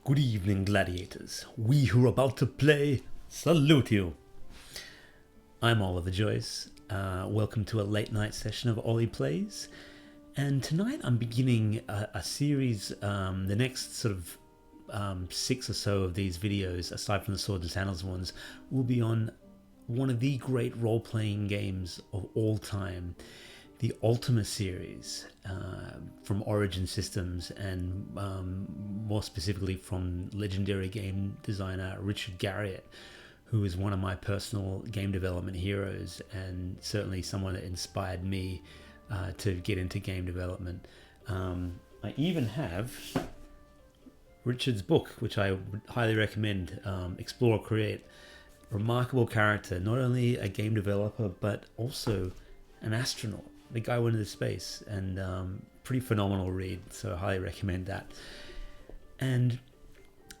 Good evening, gladiators. We who are about to play salute you. I'm Oliver Joyce. Welcome to a late night session of Ollie Plays. And tonight I'm beginning a series, the next sort of 6 or so of these videos, aside from the Swords and Sandals ones, will be on one of the great role-playing games of all time, the Ultima series, from Origin Systems and more specifically from legendary game designer Richard Garriott, who is one of my personal game development heroes and certainly someone that inspired me to get into game development. I even have Richard's book, which I would highly recommend, Explore, Create. Remarkable character, not only a game developer but also an astronaut. The guy went into space, and pretty phenomenal read, so I highly recommend that. And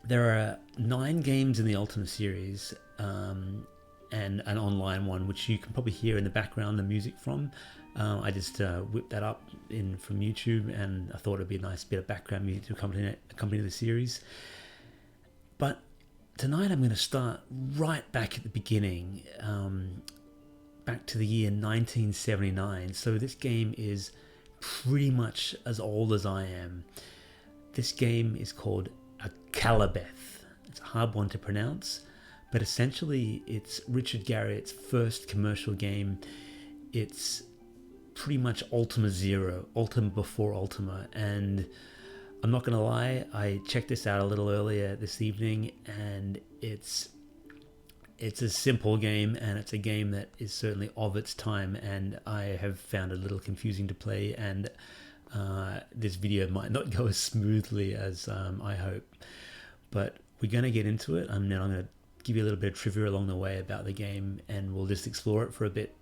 there are 9 games in the Ultima series, and an online one, which you can probably hear in the background the music from. I just whipped that up from YouTube, and I thought it'd be a nice bit of background music to accompany the series. But tonight I'm going to start right back at the beginning, back to the year 1979. So this game is pretty much as old as I am. This game is called Akalabeth. It's a hard one to pronounce, but essentially it's Richard Garriott's first commercial game. It's pretty much Ultima Zero, Ultima before Ultima, and I'm not gonna lie, I checked this out a little earlier this evening, and it's a simple game, and it's a game that is certainly of its time, and I have found it a little confusing to play, and this video might not go as smoothly as I hope, but we're going to get into it. I'm going to give you a little bit of trivia along the way about the game, and we'll just explore it for a bit.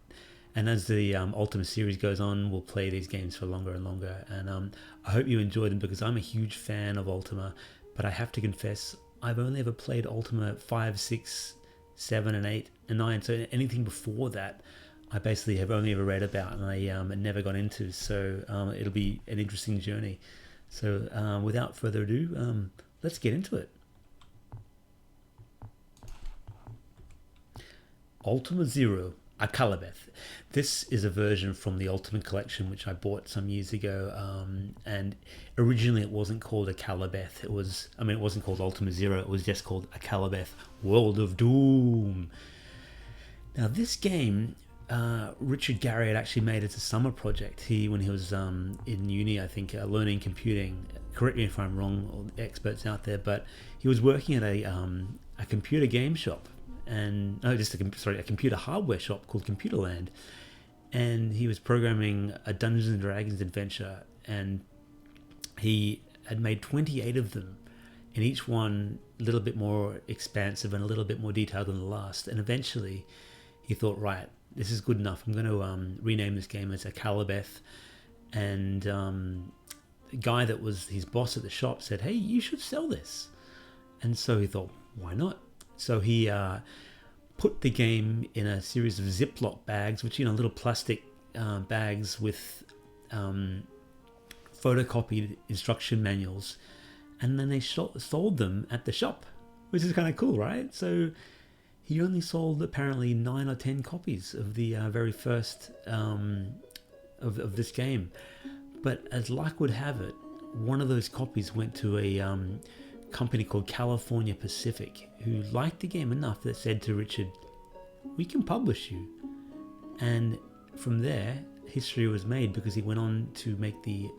And as the Ultima series goes on, we'll play these games for longer and longer, and I hope you enjoy them, because I'm a huge fan of Ultima, but I have to confess, I've only ever played Ultima 5, 6, 7 and 8 and 9, so anything before that I basically have only ever read about, and I never got into, so it'll be an interesting journey. So without further ado, let's get into it. Ultima Zero, Akalabeth. This is a version from the Ultimate Collection, which I bought some years ago, and originally it wasn't called Akalabeth. It wasn't called Ultima Zero. It was just called Akalabeth World of Doom. Now this game, Richard Garriott actually made as a summer project. When he was in uni, I think, learning computing. Correct me if I'm wrong, all the experts out there, but he was working at a computer game shop, and a computer hardware shop called Computerland, and he was programming a Dungeons and Dragons adventure, and he had made 28 of them, and each one a little bit more expansive and a little bit more detailed than the last. And eventually he thought, right, this is good enough, I'm going to rename this game as Akalabeth. And the guy that was his boss at the shop said, hey, you should sell this. And so he thought, why not? So he put the game in a series of Ziploc bags, which, little plastic bags with photocopied instruction manuals, and then they sold them at the shop, which is kind of cool, right? So he only sold apparently 9 or 10 copies of the very first of this game, but as luck would have it, one of those copies went to a company called California Pacific, who liked the game enough that said to Richard, we can publish you. And from there history was made, because he went on to make the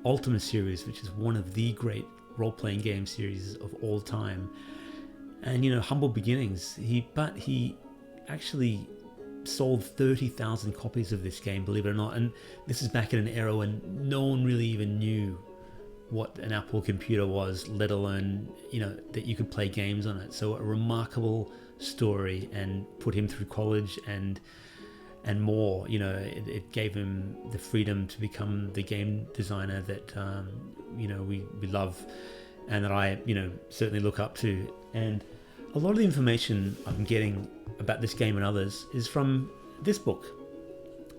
Ultima series, which is one of the great role-playing game series of all time. And humble beginnings, but he actually sold 30,000 copies of this game, believe it or not. And this is back in an era when no one really even knew what an Apple computer was, let alone that you could play games on it. So a remarkable story, and put him through college and more. It gave him the freedom to become the game designer that we love, and that I certainly look up to. And a lot of the information I'm getting about this game and others is from this book.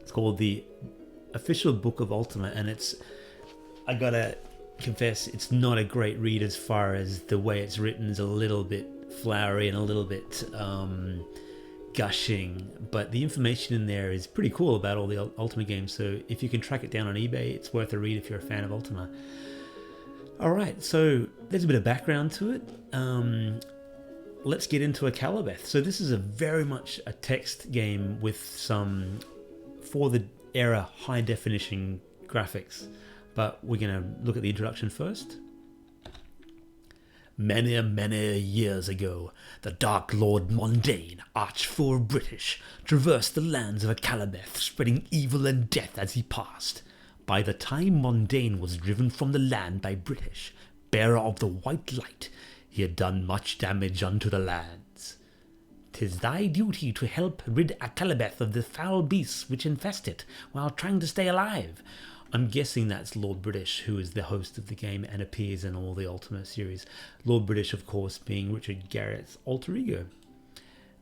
It's called the Official Book of Ultima, and I gotta confess it's not a great read as far as the way it's written is a little bit flowery and a little bit gushing, but the information in there is pretty cool about all the Ultima games, so if you can track it down on eBay, it's worth a read if you're a fan of Ultima. Alright, so there's a bit of background to it. Let's get into Akalabeth. So this is very much a text game with some, for the era, high definition graphics, but we're going to look at the introduction first. Many, many years ago, the Dark Lord Mundane, Archfor British, traversed the lands of Akalabeth, spreading evil and death as he passed. By the time Mundane was driven from the land by British, bearer of the white light, he had done much damage unto the lands. 'Tis thy duty to help rid Akalabeth of the foul beasts which infest it, while trying to stay alive. I'm guessing that's Lord British, who is the host of the game and appears in all the Ultima series. Lord British, of course, being Richard Garrett's alter ego.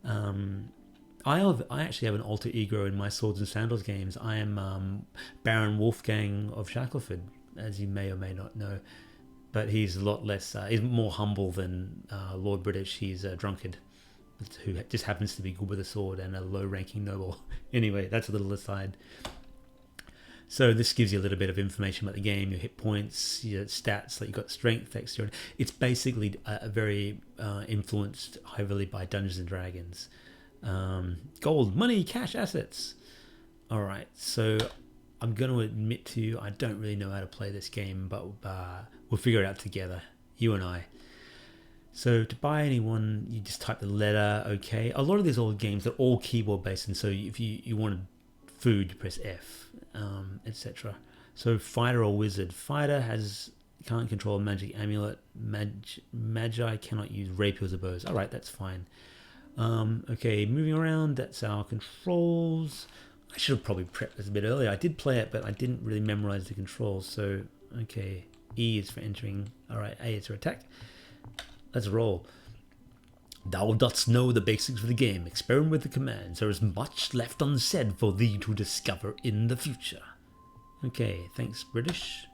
I actually have an alter ego in my Swords and Sandals games. I am Baron Wolfgang of Shackleford, as you may or may not know. But he's a lot less, he's more humble than Lord British. He's a drunkard who just happens to be good with a sword and a low-ranking noble. Anyway, that's a little aside. So this gives you a little bit of information about the game, your hit points, your stats, like you've got strength, dexterity. It's basically a very influenced heavily by Dungeons and Dragons. Gold, money, cash, assets. All right, so I'm going to admit to you, I don't really know how to play this game, but we'll figure it out together, you and I. So to buy anyone, you just type the letter, okay. A lot of these old games, they're all keyboard based, and so if you wanted food, you press F. Etc. So fighter or wizard. Fighter can't control magic amulet. Magi cannot use rapiers or bows. Alright, that's fine. Okay, moving around, that's our controls. I should have probably prepped this a bit earlier. I did play it, but I didn't really memorize the controls. So, okay, E is for entering. Alright, A is for attack. Let's roll. Thou dost know the basics of the game. Experiment with the commands. There is much left unsaid for thee to discover in the future. Okay, thanks, British.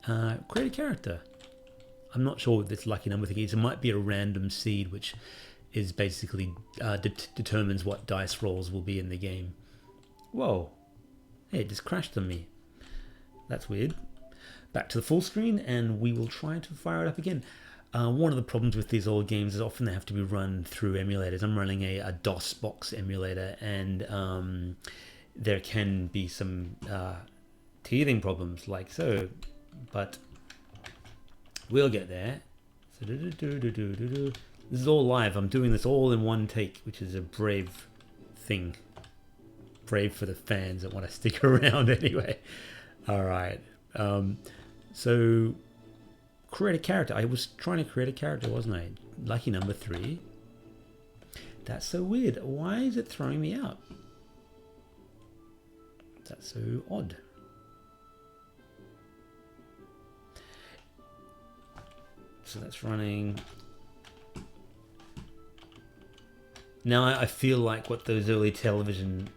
Create a character. I'm not sure what this lucky number thing is. It might be a random seed, which is basically determines what dice rolls will be in the game. Whoa. Hey, it just crashed on me. That's weird. Back to the full screen, and we will try to fire it up again. One of the problems with these old games is often they have to be run through emulators. I'm running a DOS box emulator, and there can be some teething problems like so, but we'll get there. So this is all live. I'm doing this all in one take, which is a brave thing. Brave for the fans that want to stick around anyway. All right. So create a character. I was trying to create a character, wasn't I? Lucky number 3. That's so weird. Why is it throwing me out? That's so odd. So that's running. Now I feel like what those early television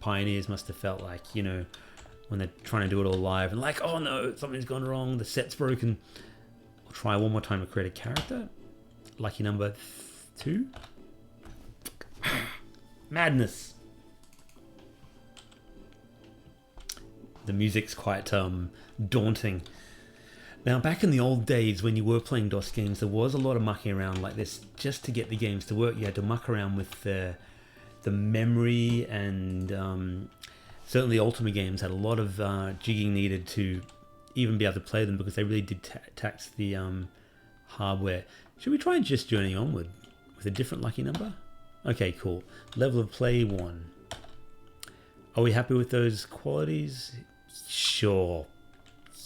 pioneers must have felt like, you know, when they're trying to do it all live and like, oh no, something's gone wrong, the set's broken. I'll try one more time to create a character. Lucky number 2. Madness. The music's quite daunting. Now, back in the old days when you were playing DOS games, there was a lot of mucking around like this. Just to get the games to work, you had to muck around with the memory, and certainly Ultima games had a lot of jigging needed to even be able to play them, because they really did tax the hardware. Should we try and just journey onward with a different lucky number? Okay, cool. Level of play 1. Are we happy with those qualities? Sure.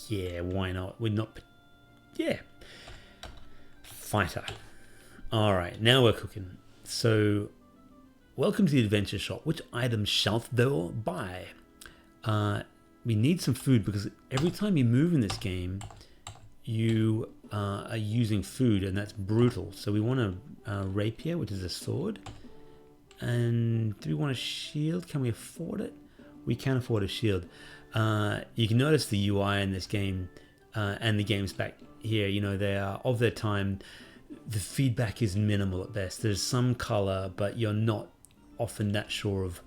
Yeah, why not? We're not... Yeah. Fighter. Alright, now we're cooking. So, welcome to the adventure shop. Which items shalt thou buy? We need some food, because every time you move in this game, you are using food, and that's brutal. So we want a rapier, which is a sword. And do we want a shield? Can we afford it? We can afford a shield. You can notice the UI in this game and the games back here, you know, they are of their time. The feedback is minimal at best. There's some color, but you're not often that sure of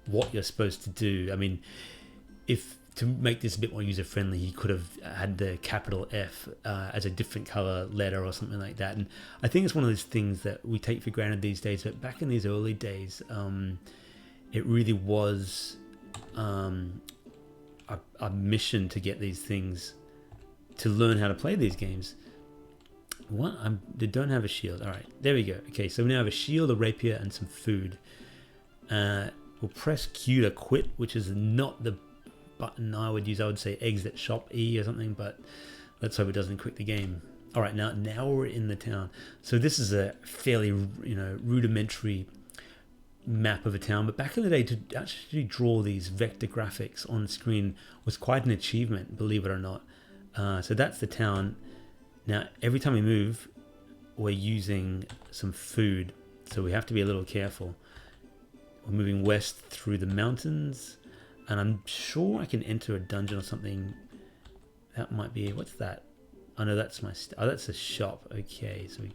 what you're supposed to do. I mean, if to make this a bit more user friendly, he could have had the capital F as a different color letter or something like that. And I think it's one of those things that we take for granted these days. But back in these early days, it really was a mission to get these things, to learn how to play these games. What? They don't have a shield. All right, there we go. Okay, so we now have a shield, a rapier, and some food. We'll press Q to quit, which is not the button I would use. I would say exit shop E or something, but let's hope it doesn't quit the game. All right, now we're in the town. So this is a fairly, you know, rudimentary map of a town, but back in the day, to actually draw these vector graphics on the screen was quite an achievement, believe it or not. So that's the town. Now, every time we move, we're using some food, so we have to be a little careful. We're moving west through the mountains, and I'm sure I can enter a dungeon or something. That might be, what's that? Oh no, that's my, oh, that's a shop. Okay, so we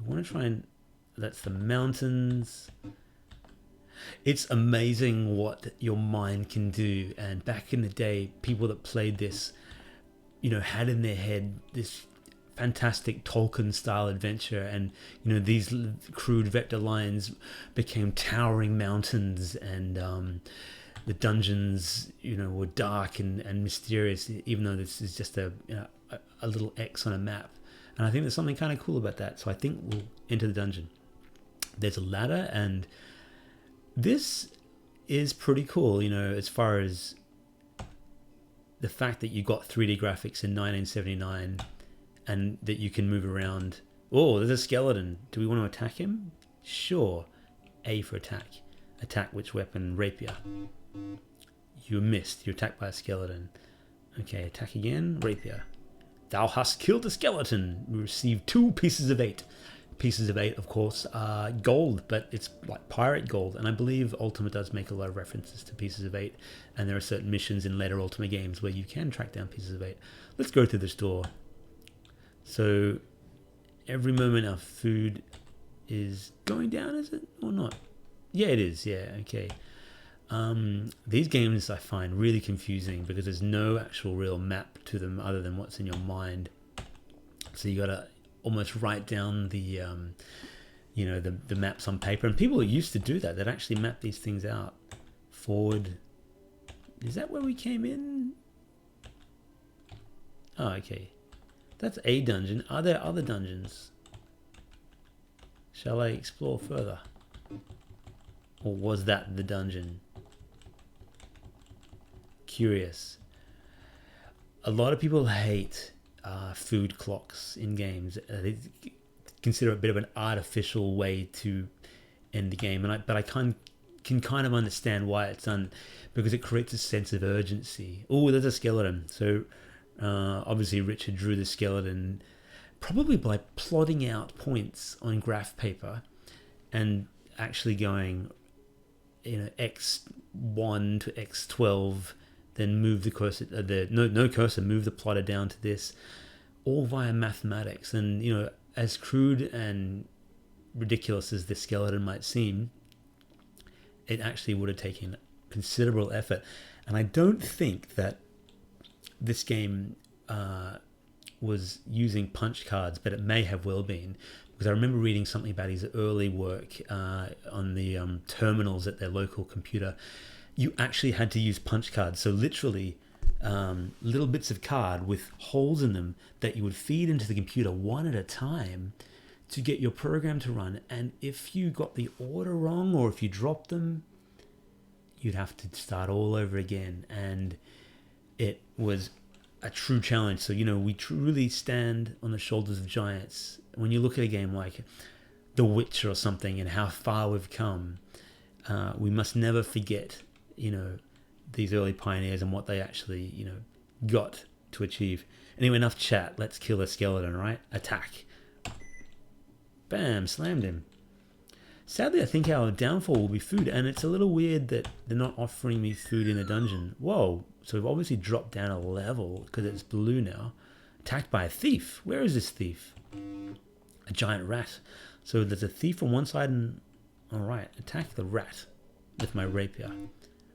want to try and, that's the mountains. It's amazing what your mind can do. And back in the day, people that played this, you know, had in their head this fantastic Tolkien style adventure, and you know, these crude vector lines became towering mountains, and the dungeons, you know, were dark and mysterious, even though this is just a little X on a map. And I think there's something kind of cool about that. So I think we'll enter the dungeon. There's a ladder, and this is pretty cool, you know, as far as the fact that you got 3D graphics in 1979 and that you can move around. Oh, there's a skeleton. Do we want to attack him? Sure. A for attack. Attack which weapon? Rapier. You missed. You're attacked by a skeleton. Okay, attack again. Rapier. Thou hast killed a skeleton. We receive 2 pieces of 8. Pieces of 8, of course, are gold, but it's like pirate gold. And I believe Ultima does make a lot of references to pieces of 8. And there are certain missions in later Ultima games where you can track down pieces of 8. Let's go through this door. So every moment our food is going down, is it? Or not? Yeah, it is. Yeah, okay. These games I find really confusing because there's no actual real map to them other than what's in your mind. So you gotta almost write down the you know, the maps on paper, and people used to do that. They'd actually map these things out. Forward. Is that where we came in? Oh, okay. That's a dungeon. Are there other dungeons? Shall I explore further? Or was that the dungeon? Curious. A lot of people hate food clocks in games. They consider it a bit of an artificial way to end the game, but I can kind of understand why it's done, because it creates a sense of urgency. Oh, there's a skeleton. So obviously Richard drew the skeleton probably by plotting out points on graph paper and actually going, you know, x1 to x12, then move the cursor, no cursor, move the plotter down to this, all via mathematics. And, you know, as crude and ridiculous as this skeleton might seem, it actually would have taken considerable effort. And I don't think that this game was using punch cards, but it may have well been, because I remember reading something about his early work on the terminals at their local computer. You actually had to use punch cards. So literally little bits of card with holes in them that you would feed into the computer one at a time to get your program to run. And if you got the order wrong, or if you dropped them, you'd have to start all over again. And it was a true challenge. So, you know, we truly stand on the shoulders of giants. When you look at a game like The Witcher or something and how far we've come, we must never forget, you know, these early pioneers and what they actually, you know, got to achieve. Anyway, enough chat. Let's kill a skeleton, right? Attack. Bam, slammed him. Sadly, I think our downfall will be food, and it's a little weird that they're not offering me food in the dungeon. Whoa, so we've obviously dropped down a level because it's blue now. Attacked by a thief. Where is this thief? A giant rat. So there's a thief on one side and... Alright, attack the rat with my rapier.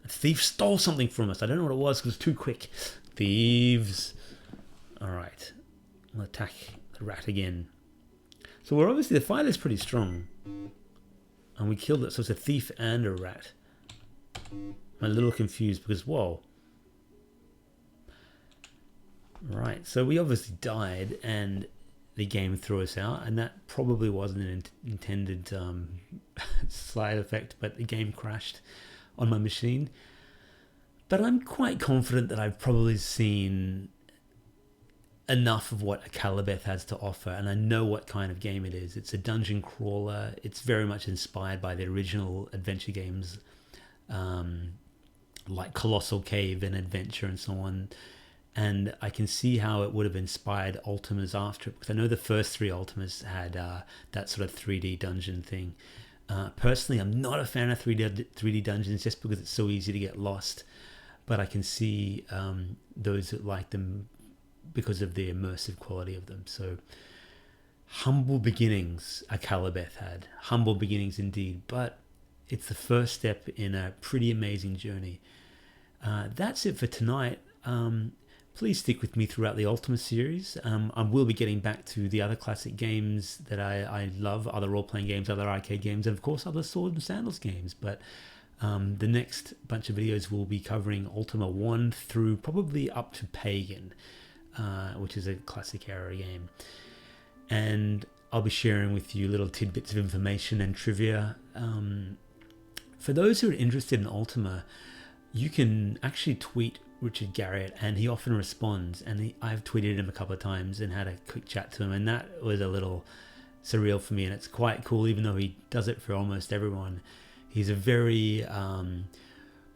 A thief stole something from us. I don't know what it was because it's too quick. Thieves. Alright, I'll attack the rat again. So we're obviously, the fight is pretty strong. And we killed it, so it's a thief and a rat. I'm a little confused because, whoa. Right, so we obviously died and the game threw us out, and that probably wasn't an intended side effect, but the game crashed on my machine. But I'm quite confident that I've probably seen enough of what Akalabeth has to offer, and I know what kind of game it is. It's a dungeon crawler. It's very much inspired by the original adventure games, like Colossal Cave and Adventure and so on. And I can see how it would have inspired Ultimas after it, because I know the first 3 Ultimas had that sort of 3D dungeon thing. Personally, I'm not a fan of 3D dungeons just because it's so easy to get lost, but I can see those that like them because of the immersive quality of them. So humble beginnings Akalabeth had. Humble beginnings indeed, but it's the first step in a pretty amazing journey. That's it for tonight. Please stick with me throughout the Ultima series. I will be getting back to the other classic games that I love, other role-playing games, other arcade games, and of course other Sword and Sandals games. But the next bunch of videos will be covering Ultima 1 through probably up to Pagan, which is a classic era game. And I'll be sharing with you little tidbits of information and trivia. For those who are interested in Ultima, you can actually tweet Richard Garriott, and he often responds, and I've tweeted him a couple of times and had a quick chat to him, and that was a little surreal for me, and it's quite cool. Even though he does it for almost everyone, he's a very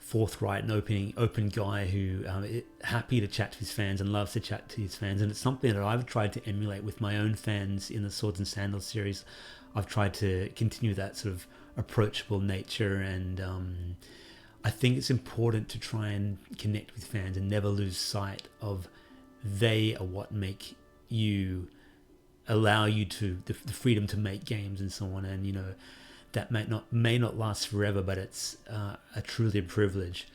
forthright and open guy who happy to chat to his fans and loves to chat to his fans, and it's something that I've tried to emulate with my own fans in the Swords and Sandals series. I've tried to continue that sort of approachable nature, and I think it's important to try and connect with fans and never lose sight of they are what make you, allow you to the freedom to make games and so on. And you know, that may not last forever, but it's truly a privilege.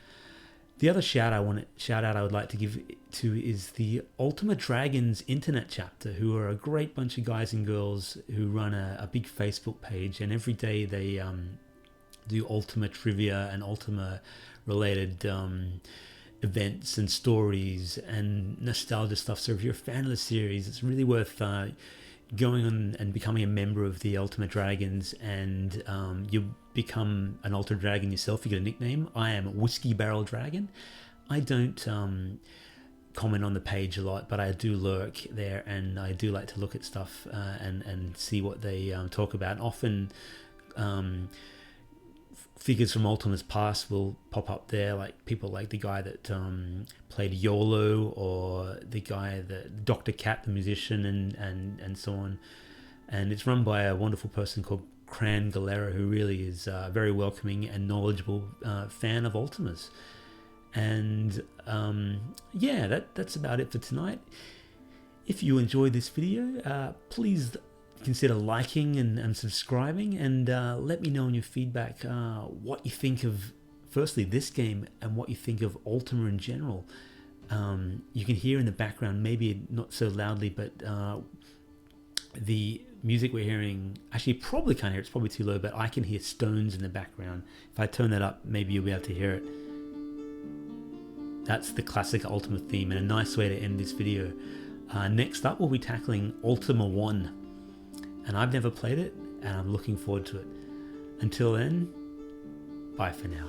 The other shout out I would like to give to is the Ultima Dragons internet chapter, who are a great bunch of guys and girls who run a big Facebook page, and every day they do Ultima trivia and Ultima related events and stories and nostalgia stuff. So if you're a fan of the series, it's really worth going on and becoming a member of the Ultima Dragons, and you become an Ultima Dragon yourself. You get a nickname. I am Whiskey Barrel Dragon. I don't comment on the page a lot, but I do lurk there, and I do like to look at stuff and see what they talk about. Often figures from Ultima's past will pop up there, like people like the guy that played YOLO, or the guy that Dr. Cat, the musician, and so on. And it's run by a wonderful person called Cran Galera, who really is a very welcoming and knowledgeable fan of Ultimas. And yeah, that's about it for tonight. If you enjoyed this video, please consider liking and subscribing, and let me know in your feedback what you think of, firstly, this game, and what you think of Ultima in general. You can hear in the background, maybe not so loudly, but the music we're hearing, actually probably can't hear, it's probably too low, but I can hear stones in the background. If I turn that up, maybe you'll be able to hear it. That's the classic Ultima theme, and a nice way to end this video. Next up, we'll be tackling Ultima 1. And I've never played it, and I'm looking forward to it. Until then, bye for now.